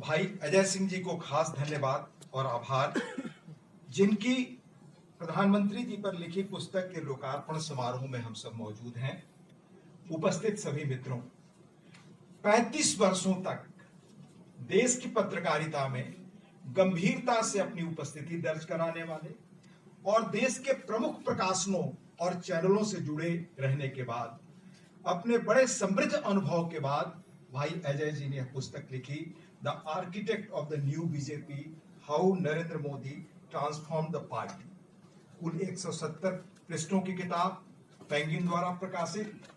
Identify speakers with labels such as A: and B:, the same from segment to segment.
A: भाई अजय सिंह जी को खास धन्यवाद और आभार, जिनकी प्रधानमंत्री जी पर लिखी पुस्तक के लोकार्पण समारोह में हम सब मौजूद हैं। उपस्थित सभी मित्रों, 35 वर्षों तक देश की पत्रकारिता में गंभीरता से अपनी उपस्थिति दर्ज कराने वाले और देश के प्रमुख प्रकाशनों और चैनलों से जुड़े रहने के बाद, अपने बड़े समृद्ध अनुभव के बाद भाई अजय जी ने पुस्तक लिखी, the architect of the new BJP, how Narendra Modi transform the party. कुल 170 पृष्ठों की किताब, पेंगुइन द्वारा प्रकाशित।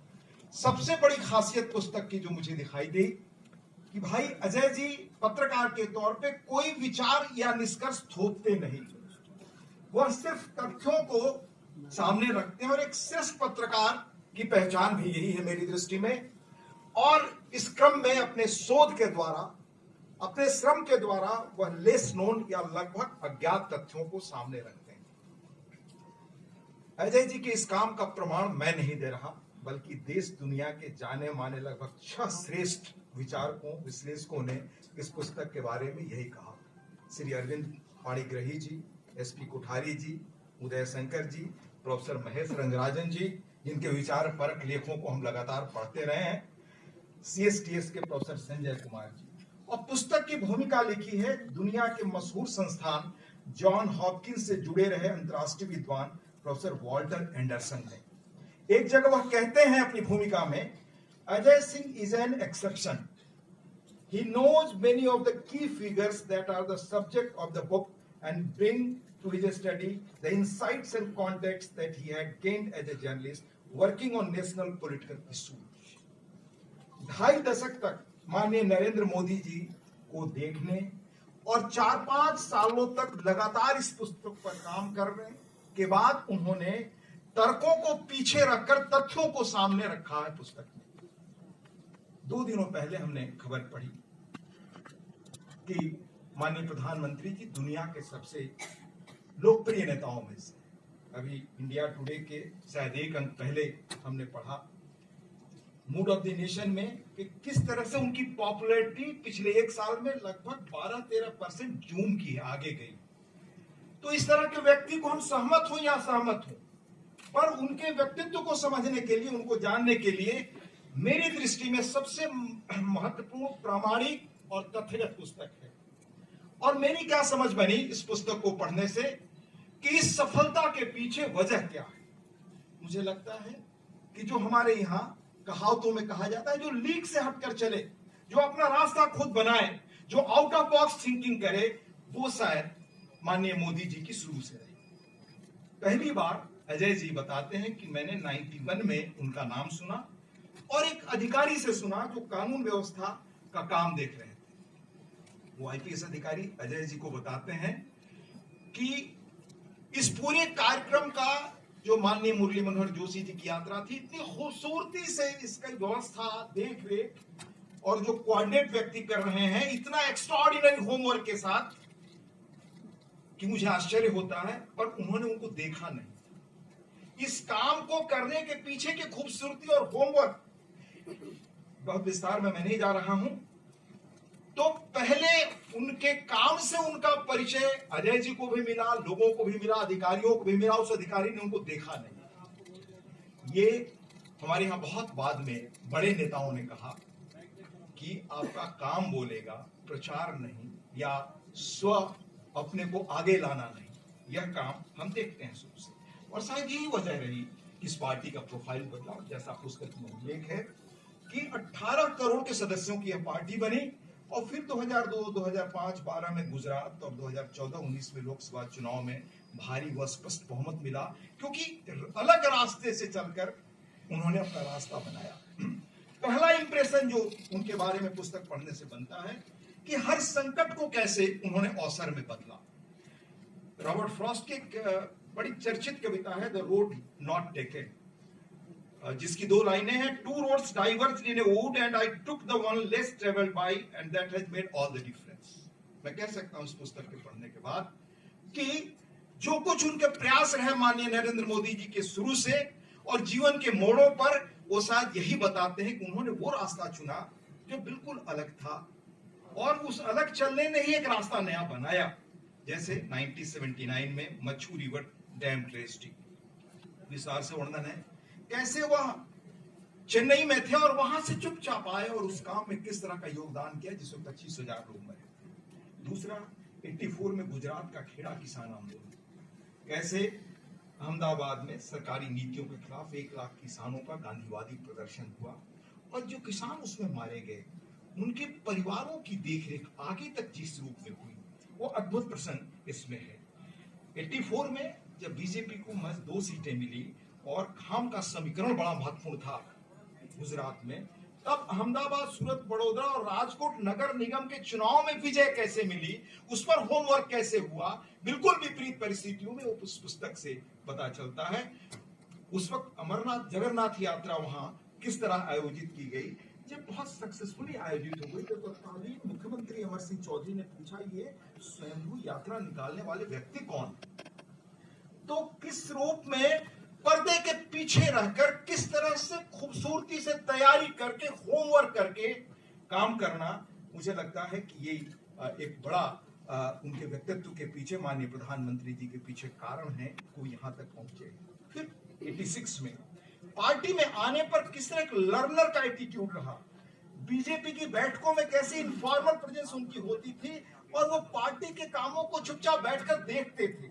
A: सबसे बड़ी खासियत पुस्तक की जो मुझे दिखाई दी कि भाई अजय जी पत्रकार के तौर पे कोई विचार या निष्कर्ष थोपते नहीं, वह सिर्फ तथ्यों को सामने रखते हैं और एक श्रेष्ठ पत्रकार की पहचान भी यही है मेरी दृष्टि में। और इस क्रम में अपने शोध के द्वारा, अपने श्रम के द्वारा वह लेस नोन या लगभग अज्ञात तथ्यों को सामने रखते हैं। अजय जी के इस काम का प्रमाण मैं नहीं दे रहा, बल्कि देश दुनिया के जाने माने लगभग 6 श्रेष्ठ विचारकों, विश्लेषकों ने इस पुस्तक के बारे में यही कहा। श्री अरविंद पाणिग्रही जी, एसपी कोठारी जी, उदय शंकर जी, प्रोफेसर महेश रंगराजन जी, जिनके विचार परक लेखों को हम लगातार पढ़ते रहे हैं, CSTS के प्रोफेसर संजय कुमार जी। और पुस्तक की भूमिका लिखी है दुनिया के मशहूर संस्थान जॉन हॉपकिंस से जुड़े रहे अंतर्राष्ट्रीय विद्वान प्रोफेसर वॉल्टर एंडरसन ने। एक जगह वह कहते हैं अपनी भूमिका में, Ajay Singh is an exception, he knows many of the key figures that are the subject of the book and bring to his study the insights and context that he had gained as a journalist working on national political issues। 2.5 दशक तक माननीय नरेंद्र मोदी जी को देखने और 4-5 सालों तक लगातार इस पुस्तक पर काम करने के बाद उन्होंने तर्कों को पीछे रखकर तथ्यों को सामने रखा है पुस्तक में। 2 दिनों पहले हमने खबर पढ़ी कि माननीय प्रधानमंत्री जी दुनिया के सबसे लोकप्रिय नेताओं में से, अभी इंडिया टुडे के शायद एक अंक पहले हमने पढ़ा मूड ऑफ द नेशन में कि किस तरह से उनकी पॉपुलैरिटी पिछले 1 साल में लगभग 12-13% जूम की है, आगे गई। तो इस तरह के व्यक्ति को हम सहमत हो या असहमत हो, पर उनके व्यक्तित्व को समझने के लिए, उनको जानने के लिए मेरी दृष्टि में सबसे महत्वपूर्ण, प्रामाणिक और तथ्यगत पुस्तक है। और मेरी क्या समझ बनी इस पुस्तक को पढ़ने से कि इस सफलता के पीछे वजह क्या है। मुझे लगता है कि जो हमारे यहाँ कहावतों में कहा जाता है, जो लीक से हटकर चले, जो अपना रास्ता खुद बनाए, जो आउट ऑफ बॉक्स थिंकिंग करे, वो शायद माननीय मोदी जी की शुरू से रही। पहली बार अजय जी बताते हैं कि मैंने 91 में उनका नाम सुना और एक अधिकारी से सुना जो कानून व्यवस्था का काम देख रहे थे। वो IPS अधिकारी अजय जी को बताते हैं कि इस पूरे कार्यक्रम का जो माननीय मुरली मनोहर जोशी जी की यात्रा थी, इतनी खूबसूरती से इसका व्यवस्था, देख रेख और जो कोऑर्डिनेट व्यक्ति कर रहे हैं, इतना एक्स्ट्राऑर्डिनरी होमवर्क के साथ कि मुझे आश्चर्य होता है, पर उन्होंने उनको देखा नहीं। इस काम को करने के पीछे की खूबसूरती और होमवर्क बहुत विस्तार में मैं नहीं जा रहा हूं। तो पहले उनके काम से उनका परिचय अजय जी को भी मिला, लोगों को भी मिला, अधिकारियों को भी मिला। उस अधिकारी ने उनको देखा नहीं। ये हमारे यहां बहुत बाद में बड़े नेताओं ने कहा कि आपका काम बोलेगा, प्रचार नहीं, या स्व अपने को आगे लाना नहीं। यह काम हम देखते हैं शुरू से, और शायद यही वजह रही कि इस पार्टी का प्रोफाइल बदला। जैसा पुस्तक में उल्लेख है कि 18 करोड़ के सदस्यों की यह पार्टी बनी और फिर 2002, 2005, 12 में गुजरात और 2014-19 में लोकसभा चुनाव में भारी व स्पष्ट बहुमत मिला, क्योंकि अलग रास्ते से चलकर उन्होंने अपना रास्ता बनाया। पहला इंप्रेशन जो उनके बारे में पुस्तक पढ़ने से बनता है कि हर संकट को कैसे उन्होंने अवसर में बदला। रॉबर्ट फ्रॉस्ट की एक बड़ी चर्चित कविता है, द रोड नॉट टेकन, जिसकी 2 लाइनें हैं, 2 roads diverged in a wood and I took the one less traveled by and that has made all the difference। मैं कह सकता हूं इस पुस्तक के पढ़ने के बाद कि जो कुछ उनके प्रयास रहे माननीय नरेंद्र मोदी जी के शुरू से और जीवन के मोड़ों पर, वो शायद यही बताते हैं कि उन्होंने वो रास्ता चुना जो बिल्कुल अलग था और उस अलग चलने ने ही एक रास्ता नया बनाया, जैसे 1979 में मच्छू रिवर डैम ट्रेजिडी। विस्तार से वर्णन है कैसे वह चेन्नई में थे और वहां से चुपचाप आए और उस काम में किस तरह का योगदान किया जिसमें 25,000 लोग मरे। दूसरा 84 में गुजरात का खेड़ा किसान आंदोलन, कैसे अहमदाबाद में सरकारी नीतियों के खिलाफ 1 लाख किसानों का गांधीवादी प्रदर्शन हुआ और जो किसान उसमें मारे गए उनके परिवारों की देखरेख आगे तक जिस रूप में हुई वो अद्भुत प्रसंग इसमें है। 84 में जब बीजेपी को महज 2 सीटें मिली और खाम का समीकरण बड़ा महत्वपूर्ण था गुजरात में, तब अहमदाबाद, सूरत, बड़ौदा और राजकोट नगर निगम के चुनाव में विजय कैसे मिली, उस पर होमवर्क कैसे हुआ, बिल्कुल विपरीत परिस्थितियों में उस पुस्तक से पता चलता है। उस वक्त अमरनाथ जगन्नाथ यात्रा वहां किस तरह आयोजित की गई, जब बहुत सक्सेसफुली आयोजित हो गई तो तत्कालीन मुख्यमंत्री अमर सिंह चौधरी ने पूछा, ये स्वयंभू यात्रा निकालने वाले व्यक्ति कौन, तो किस रूप में पर्दे के पीछे रहकर किस तरह से खूबसूरती से तैयारी करके होमवर्क करके काम करना, मुझे लगता है कि ये एक बड़ा उनके व्यक्तित्व के पीछे, माननीय प्रधानमंत्री जी के पीछे कारण है वो यहाँ तक पहुंचे। फिर 86 में पार्टी में आने पर किस तरह एक लर्नर का एटीट्यूड रहा, बीजेपी की बैठकों में कैसे इनफॉर्मल प्रेजेंस उनकी होती थी और वो पार्टी के कामों को चुपचाप बैठकर देखते थे।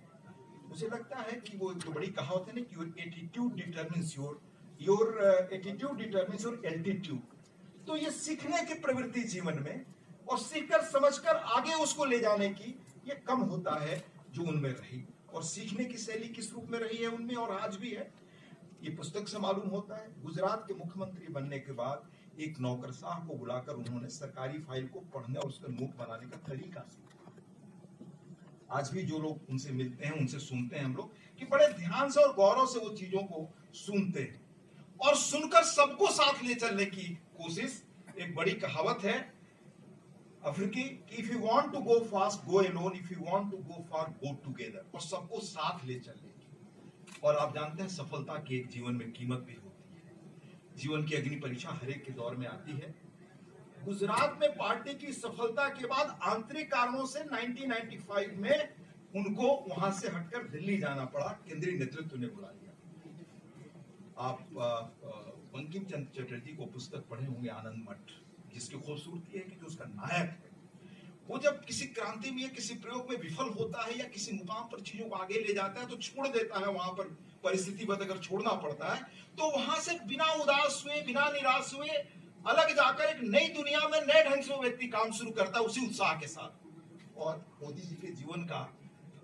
A: मुझे लगता है कि वो जो बड़ी कहावत है ना कि your attitude determines your altitude, तो ये सीखने की प्रवृत्ति जीवन में और सीखकर समझकर आगे उसको ले जाने की ये कम होता है जो उनमें रही, और सीखने की शैली किस रूप में रही है उनमें और आज भी है, ये पुस्तक से मालूम होता है। गुजरात के मुख्यमंत्री बनने के बाद एक नौकरशाह को बुलाकर उन्होंने सरकारी फाइल को पढ़ने और उसका नोट बनाने का तरीका सीखा। आज भी जो लोग उनसे मिलते हैं, उनसे सुनते हैं हम लोग कि बड़े ध्यान से और गौरव से वो चीजों को सुनते हैं और सुनकर सबको साथ ले चलने की कोशिश। एक बड़ी कहावत है अफ्रीकी कि if you want to go fast go alone, if you want to go far go together, और सबको साथ ले चलने की। और आप जानते हैं सफलता की एक जीवन में कीमत भी होती है, जीवन की अग्नि परीक्षा हर एक के दौर में आती है। गुजरात में पार्टी की सफलता के बाद आंतरिक कारणों से 1995 में उनको वहां से हटकर दिल्ली जाना पड़ा, केंद्रीय नेतृत्व ने बुला लिया। आप बंकिम चंद्र चटर्जी को पुस्तक पढ़े होंगे आनंद मठ, जिसकी खूबसूरती है कि जो उसका नायक है वो जब किसी क्रांति में या किसी प्रयोग में विफल होता है या किसी मुकाम पर चीजों को आगे ले जाता है तो छोड़ देता है, वहां पर परिस्थिति बद अगर छोड़ना पड़ता है तो वहां से बिना उदास हुए, बिना निराश हुए अलग जाकर एक नई दुनिया में नए ढंग से वो व्यक्ति काम शुरू करता है उसी उत्साह के साथ। और मोदी जी के जीवन का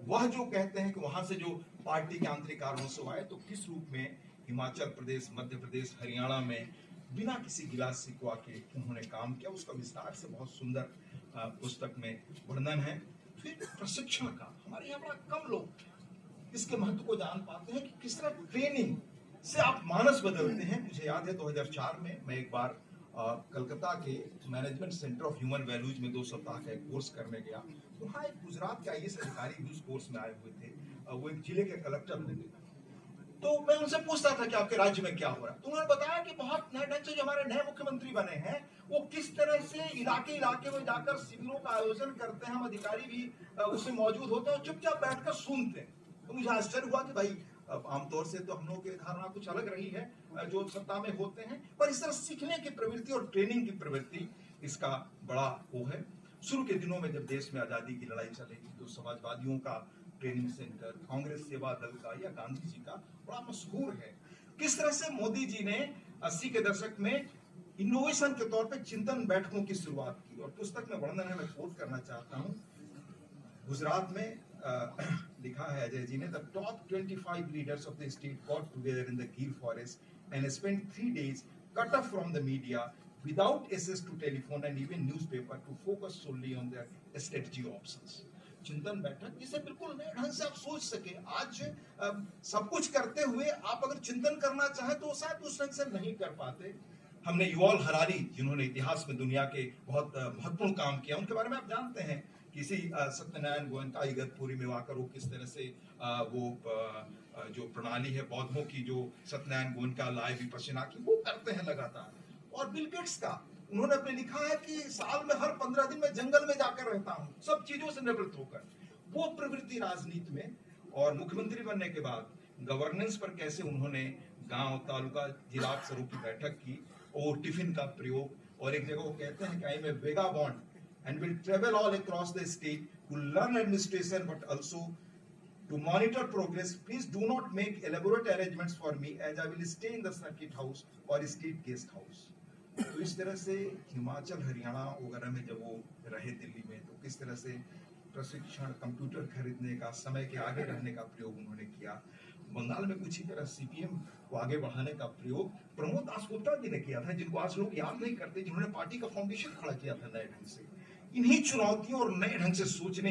A: वह जो कहते हैं कि वहां से जो पार्टी के आंतरिक कारणों से आए तो किस रूप में हिमाचल प्रदेश, मध्य प्रदेश, हरियाणा में बिना किसी गिला शिकवा के उन्होंने काम किया, उसका विस्तार से बहुत सुंदर पुस्तक में वर्णन है। फिर प्रशिक्षण का, हमारे यहाँ बड़ा कम लोग इसके महत्व को जान पाते हैं कि किस तरह ट्रेनिंग से आप मानस बदलते हैं। मुझे याद है 2004 में मैं एक बार कलकत्ता के management centre of human values में 2 सप्ताह का एक कोर्स करने गया। वहाँ एक गुजरात के IAS अधिकारी भी उस कोर्स में आए हुए थे, वो एक जिले के कलेक्टर थे। तो मैं उनसे पूछता था कि आपके राज्य में क्या हो रहा है, तो उन्होंने बताया कि बहुत नए ढंग से जो हमारे नए मुख्यमंत्री बने हैं वो किस तरह से इलाके इलाके में जाकर शिविरों का आयोजन करते हैं, हम अधिकारी भी उसमें मौजूद होते हैं और चुपचाप बैठकर सुनते हैं। तो मुझे आश्चर्य हुआ कि भाई आमतौर से तो हम लोगों की धारणा कुछ अलग रही है जो सत्ता में होते हैं, पर इस तरह सीखने की प्रवृत्ति और ट्रेनिंग की प्रवृत्ति इसका बड़ा वो है। शुरू के दिनों में जब देश में आजादी की लड़ाई चली थी तो समाजवादियों का ट्रेनिंग सेंटर, कांग्रेस सेवा दल का या गांधी जी का बड़ा मशहूर है। किस तरह से मोदी जी ने 80 के दशक में इनोवेशन के तौर पे चिंतन बैठकों की शुरुआत की, और पुस्तक में वर्णन है, मैं कोट करना चाहता हूँ। गुजरात में लिखा है अजय जी ने, the top 25 leaders of the state got together in the Gir forest and spent 3 days cut off from the media without access to telephone and even newspaper to focus solely on their strategy options। चिंतन बैठक जिसे बिल्कुल नए ढंग से आप सोच सके। आज सब कुछ करते हुए आप अगर चिंतन करना चाहे तो शायद उस ढंग से नहीं कर पाते। हमने युवाल हरारी, जिन्होंने इतिहास में दुनिया के बहुत महत्वपूर्ण काम किया, उनके बारे में आप जानते हैं। किसी सत्यनारायण गोयनका इगतपुरी में आकर वो किस तरह से वो जो प्रणाली है बौद्धों की, जो सत्यनारायण गोयनका लाए विपश्यना की, वो करते हैं लगातार। और बिल गेट्स का उन्होंने अपने लिखा है कि साल में हर 15 दिन में जंगल में जाकर रहता हूं, सब चीजों से निवृत्त होकर। वो प्रवृत्ति राजनीति में, और मुख्यमंत्री बनने के बाद गवर्नेंस पर कैसे उन्होंने गांव, तालुका, जिला अफसरों की बैठक की, और टिफिन का प्रयोग, और एक जगह वो कहते हैं कि I am a vagabond and will travel all across the state to learn administration but also to monitor progress. Please do not make elaborate arrangements for me as I will stay in the circuit house or state guest house. तो इस तरह से हिमाचल, हरियाणा वगैरह में जब वो रहे दिल्ली में, तो किस तरह से प्रशिक्षण, कंप्यूटर खरीदने का, समय के आगे रहने का प्रयोग उन्होंने किया। बंगाल में कुछ ही तरह सीपीएम को आगे बढ़ाने का प्रयोग प्रमोद दास गुप्ता जी ने किया था, जिनको आज लोग याद नहीं करते, जिन्होंने पार्टी का फाउंडेशन खड़ा किया था नए ढंग से। इन्हीं चुनौतियों और नए ढंग से सोचने